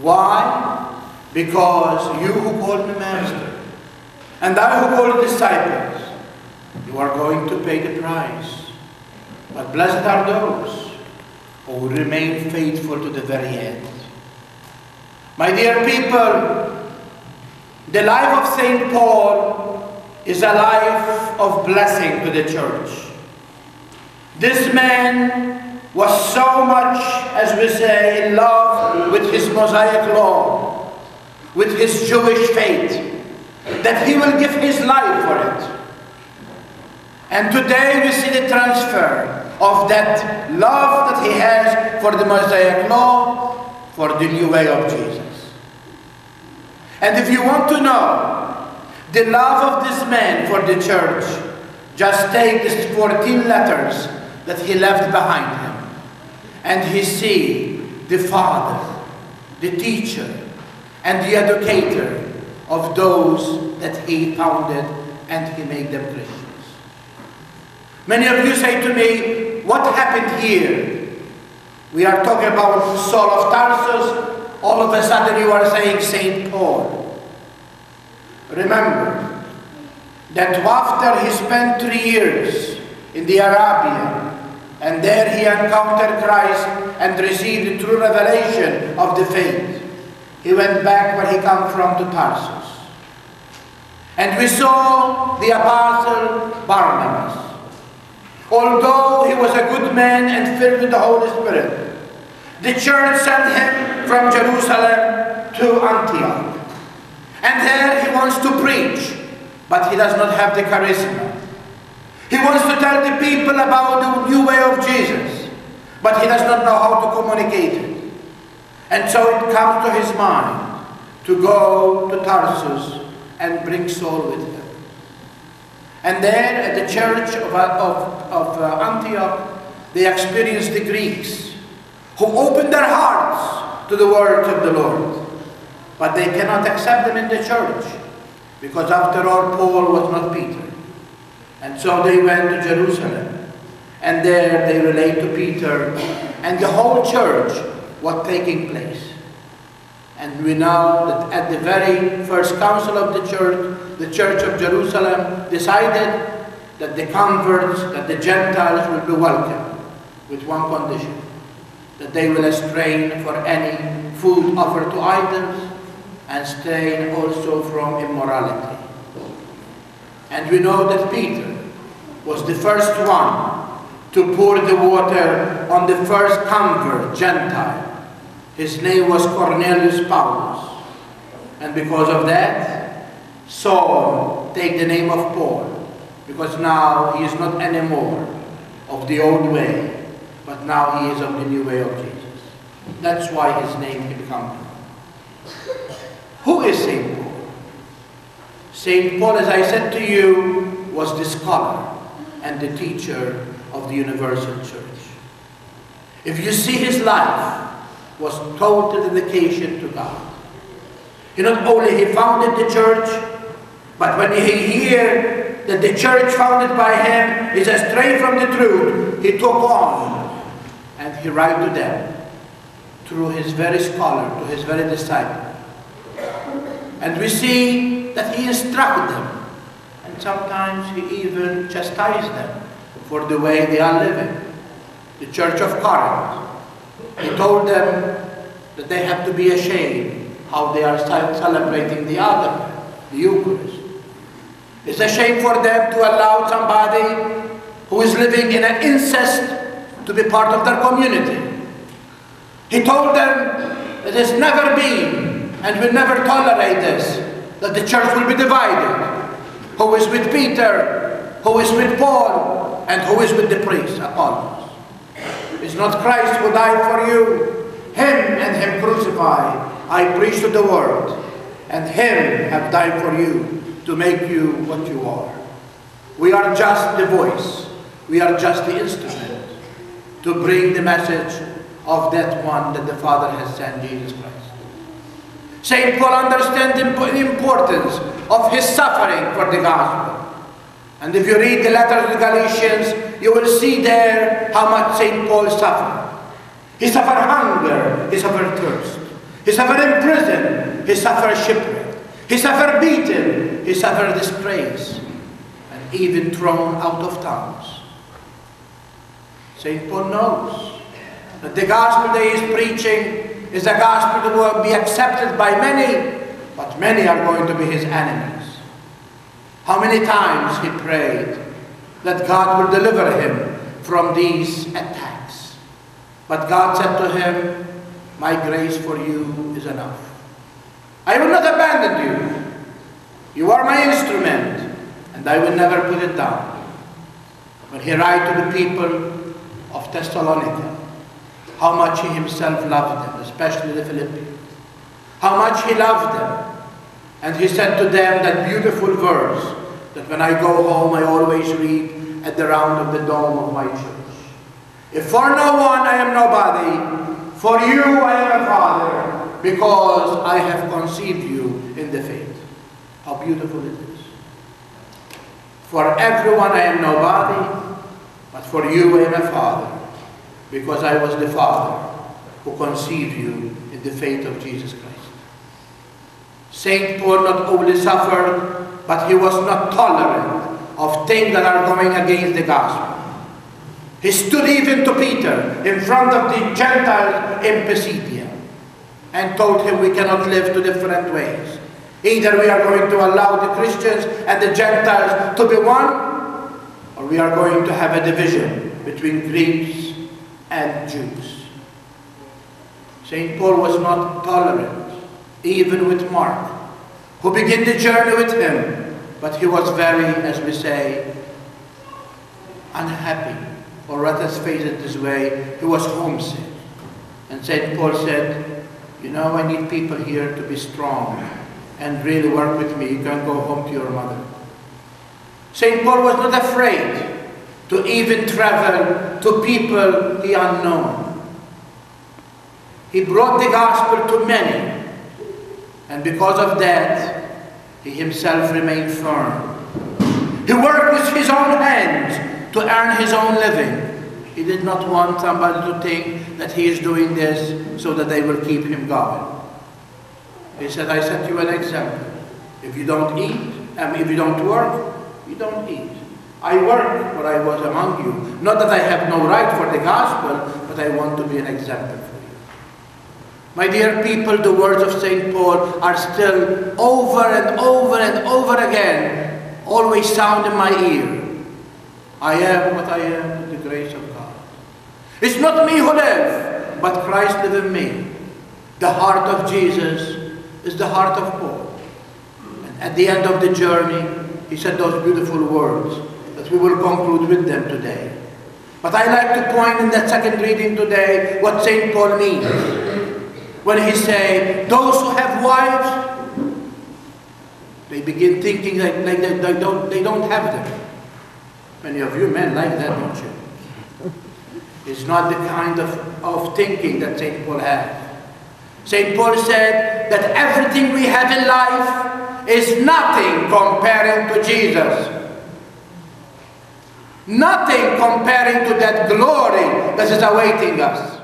Why? Because you who called me master, and I who called disciples, you are going to pay the price. But blessed are those who will remain faithful to the very end. My dear people, the life of St. Paul is a life of blessing to the church. This man was so much, as we say, in love with his Mosaic law, with his Jewish faith, that he will give his life for it. And today we see the transfer of that love that he has for the Mosaic law, for the new way of Jesus. And if you want to know the love of this man for the church, just take these 14 letters that he left behind him, and he see the father, the teacher, and the educator of those that he founded and he made them Christians. Many of you say to me, what happened here? We are talking about Saul of Tarsus. All of a sudden you are saying St. Paul. Remember that after he spent 3 years in the Arabia, and there he encountered Christ and received the true revelation of the faith, he went back where he came from, to Tarsus. And we saw the apostle Barnabas. Although he was a good man and filled with the Holy Spirit, the church sent him from Jerusalem to Antioch. And there he wants to preach, but he does not have the charisma. He wants to tell the people about the new way of Jesus, but he does not know how to communicate it. And so it comes to his mind to go to Tarsus and bring Saul with him. And there at the church of Antioch, they experienced the Greeks, who opened their hearts to the words of the Lord. But they cannot accept them in the church, because after all, Paul was not Peter. And so they went to Jerusalem, and there they relate to Peter and the whole church what taking place. And we know that at the very first council of the church of Jerusalem decided that the converts, that the Gentiles will be welcome, with one condition, that they will abstain for any food offered to idols, and abstain also from immorality. And we know that Peter was the first one to pour the water on the first convert, Gentile. His name was Cornelius Paulus. And because of that, Saul take the name of Paul, because now he is not anymore of the old way, but now he is of the new way of Jesus. That's why his name can come. Who is St. Paul? St. Paul, as I said to you, was the scholar and the teacher of the universal church. If you see his life, was total dedication to God. He not only he founded the church, but when he heard that the church founded by him is astray from the truth, he took on and he write to them through his very scholar, to his very disciple. And we see that he instructed them, and sometimes he even chastised them for the way they are living. The church of Carmel. He told them that they have to be ashamed how they are celebrating the Eucharist. It's a shame for them to allow somebody who is living in an incest to be part of their community. He told them it has never been and will never tolerate this, that the church will be divided. Who is with Peter, who is with Paul, and who is with the priest, Apollos. It's not Christ who died for you. Him and him crucified I preach to the world, and him have died for you to make you what you are. We are just the voice. We are just the instrument to bring the message of that one that the Father has sent, Jesus Christ. St. Paul understands the importance of his suffering for the gospel. And if you read the letter to the Galatians, you will see there how much St. Paul suffered. He suffered hunger, he suffered thirst. He suffered in prison. He suffered shipwreck. He suffered beaten. He suffered disgrace. And even thrown out of towns. St. Paul knows that the gospel that he is preaching is a gospel that will be accepted by many, but many are going to be his enemies. How many times he prayed that God will deliver him from these attacks. But God said to him, my grace for you is enough. I will not abandon you. You are my instrument, and I will never put it down. When he wrote to the people of Thessalonica, how much he himself loved them, especially the Philippians. How much he loved them. And he said to them that beautiful verse that when I go home I always read at the round of the dome of my church. If for no one I am nobody, for you I am a father, because I have conceived you in the faith. How beautiful it is. For everyone I am nobody, but for you I am a father, because I was the father who conceived you in the faith of Jesus Christ. St. Paul not only suffered, but he was not tolerant of things that are going against the gospel. He stood even to Peter in front of the Gentiles in Pisidia and told him we cannot live two different ways. Either we are going to allow the Christians and the Gentiles to be one, or we are going to have a division between Greeks and Jews. St. Paul was not tolerant, even with Mark, who began the journey with him, but he was very, as we say, unhappy, or let us face it this way, he was homesick. And St. Paul said, you know, I need people here to be strong and really work with me. You can go home to your mother. St. Paul was not afraid to even travel to people he unknown. He brought the gospel to many, and because of that, he himself remained firm. He worked with his own hands to earn his own living. He did not want somebody to think that he is doing this so that they will keep him going. He said, I set you an example. If you don't eat, if you don't work, you don't eat. I work when I was among you. Not that I have no right for the gospel, but I want to be an example for you. My dear people, the words of St. Paul are still over and over and over again, always sound in my ear. I am what I am with the grace of God. It's not me who live, but Christ lives in me. The heart of Jesus is the heart of Paul. And at the end of the journey, he said those beautiful words that we will conclude with them today. But I like to point in that second reading today what St. Paul means. When he says, those who have wives, they begin thinking like they don't have them. Many of you men like that, don't you? It's not the kind of thinking that St. Paul had. St. Paul said that everything we have in life is nothing comparing to Jesus. Nothing comparing to that glory that is awaiting us.